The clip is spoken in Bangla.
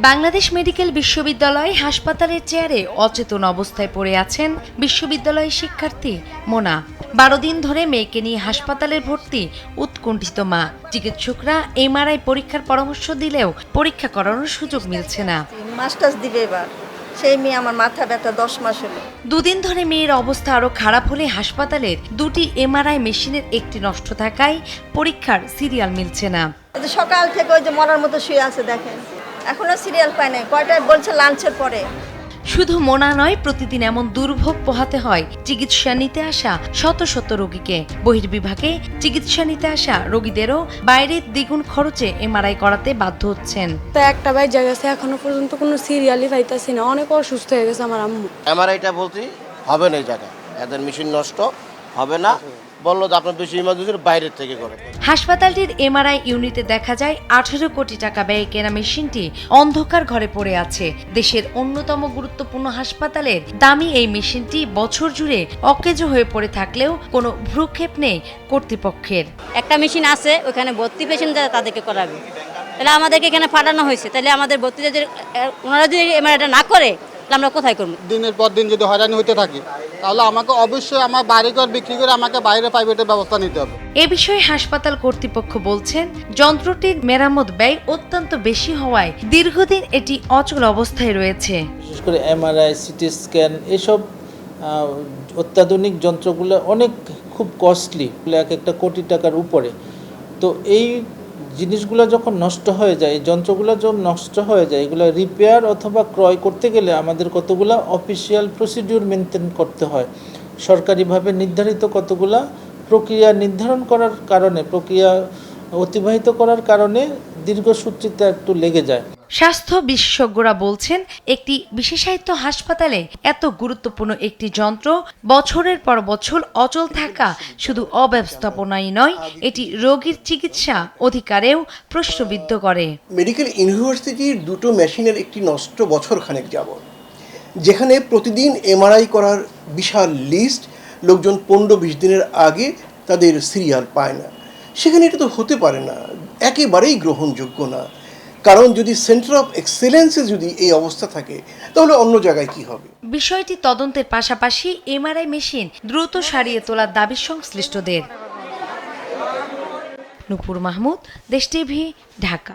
বাংলাদেশ মেডিকেল বিশ্ববিদ্যালয় হাসপাতালের চেয়ারে অচেতন অবস্থায় পড়ে আছেন বিশ্ববিদ্যালয়ের শিক্ষার্থী মোনা। 12 দিন ধরে মেয়েকে নিয়ে হাসপাতালে ভর্তি উৎকণ্ঠিত মা। চিকিৎসকরা এমআরআই পরীক্ষার পরামর্শ দিলেও পরীক্ষা করানোর সুযোগ মিলছে না। মাস্টার্স দিবে এবার, সেই মেয়ে আমার মাথা ব্যথা 10 মাস হলো। দুদিন ধরে মেয়ের অবস্থা আরো খারাপ হলে হাসপাতালের 2টি এমআরআই মেশিনের একটি নষ্ট থাকায় পরীক্ষার সিরিয়াল মিলছে না। সকাল থেকে ওই যে মরার মতো শুয়ে আছে, দেখেন এখনো সিরিয়াল পায় নাই। কয়টায় বলছে লাঞ্চের পরে। শুধু মোনা নয়, প্রতিদিন এমন দুর্ভোগ পোহাতে হয় চিকিৎসা নিতে আসা শত শত রোগীকে। বহির্বিভাগে চিকিৎসা নিতে আসা রোগীদেরও বাইরের দ্বিগুণ খরচে এমআরআই করাতে বাধ্য হচ্ছেন। তা একটা ভাই জায়গাছে এখনো পর্যন্ত কোনো সিরিয়ালই পাইতাছি না। অনেক অসুস্থ হয়ে গেছে আমার আম্মু। এমআরআইটা বলছি হবে না, এই জায়গায় এদের মেশিন নষ্ট হবে না, বললো যে আপনার বেশি ইমার্জেন্সির বাইরের থেকে করে। হাসপাতালটির এমআরআই ইউনিটে দেখা যায় 18 কোটি টাকা ব্যয়ে কেনা মেশিনটি অন্ধকার ঘরে পড়ে আছে। দেশের অন্যতম গুরুত্বপূর্ণ হাসপাতালের দামি এই মেশিনটি বছর জুড়ে অকেজো হয়ে পড়ে থাকলেও কোনো ভ্রুক্ষেপ নেই কর্তৃপক্ষের। একটা মেশিন আছে, ওখানে ভর্তি পেশেন্ট যারা তাদেরকে করাবে। তাহলে আমাদেরকে এখানে পাঠানো হয়েছে, তাহলে আমাদের ভর্তিতে ওনারা যদি এমআরআইটা না করে আমরা কোথায় করবো? দিনের পর দিন যদি হয়রানি হতে থাকে তাহলে আমাকে অবশ্যই আমার বাড়িঘর বিক্রি করে আমাকে বাইরে প্রাইভেটের ব্যবস্থা নিতে হবে। এ বিষয়ে হাসপাতাল কর্তৃপক্ষ বলছেন, যন্ত্রটির মেরামত ব্যয় অত্যন্ত বেশি হওয়ায় দীর্ঘদিন এটি অচল অবস্থায় রয়েছে। বিশেষ করে এমআরআই, সিটি স্ক্যান এসব অত্যাধুনিক যন্ত্রগুলো অনেক খুব কস্টলি, এক একটা কোটি টাকার উপরে। তো এই জিনিসগুলো যখন নষ্ট হয়ে যায়, এই যন্ত্রগুলো যখন নষ্ট হয়ে যায়, এগুলো রিপেয়ার অথবা ক্রয় করতে গেলে আমাদের কতগুলো অফিসিয়াল প্রসিডিউর মেনটেন করতে হয়। সরকারিভাবে নির্ধারিত কতগুলা প্রক্রিয়া নির্ধারণ করার কারণে, প্রক্রিয়া অতিবাহিত করার কারণে দীর্ঘসূত্রিতা একটু লেগে যায়। স্বাস্থ্য বিশেষজ্ঞরা বলছেন, একটি বিশেষায়িত হাসপাতালে এত গুরুত্বপূর্ণ একটি যন্ত্র বছরের পর বছর অচল থাকা শুধু অব্যবস্থাপনাই নয়, এটি রোগীর চিকিৎসা অধিকারেও প্রশ্নবিদ্ধ করে। মেডিকেল ইউনিভার্সিটির 2টো মেশিনের একটি নষ্ট বছরখানেক যাবত, যেখানে প্রতিদিন এমআরআই করার বিশাল লিস্ট, লোকজন 15-20 দিনের আগে তাদের সিরিয়াল পায় না। সেখানে এটা তো হতে পারে না, একেবারেই গ্রহণযোগ্য না। কারণ যদি সেন্টার অফ এক্সেলেন্সে যদি এই অবস্থা থাকে তাহলে অন্য জায়গায় কি হবে? বিষয়টি তদন্তের পাশাপাশি এমআরআই মেশিন দ্রুত সারিয়ে তোলার দাবি সংশ্লিষ্টদের। নূপুর মাহমুদ, দেশ টিভি, ঢাকা।